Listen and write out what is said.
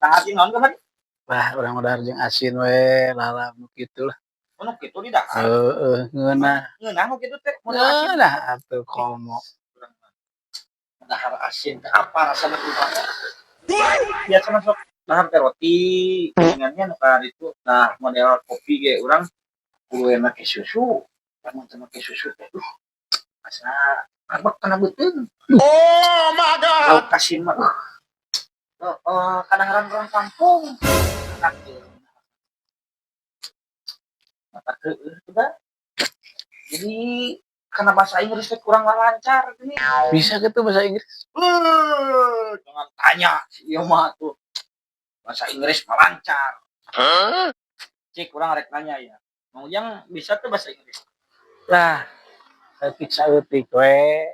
Nah, asin naon kemarin? Wah, urang mah jeung asin we, lala nu kitu lah. Nu kitu di dahar. Heeh, ngeunah. Ngeunah nu kitu teh, model asin. Ngeunah atuh komo. Dahar asin teh apa rasana kumaha? Biasa masuk dahar teh roti, ingatnya nu ka ditu. Nah, model kopi ge urang kudu make susu. Lamun teu make susu teh asa arbek kana beuteung. Oh my god. Lauk asin mah kadang-kadang orang kampung. Mata keueuh udah. Jadi karena bahasa Inggris teh kurang lancar gini. Bisa gitu bahasa Inggris? Jangan tanya si ieu mah tuh. Bahasa Inggris mah lancar. Cik kurang rek nanya ya. Mau yang bisa tuh bahasa Inggris. Lah, saeutik-saeutik we.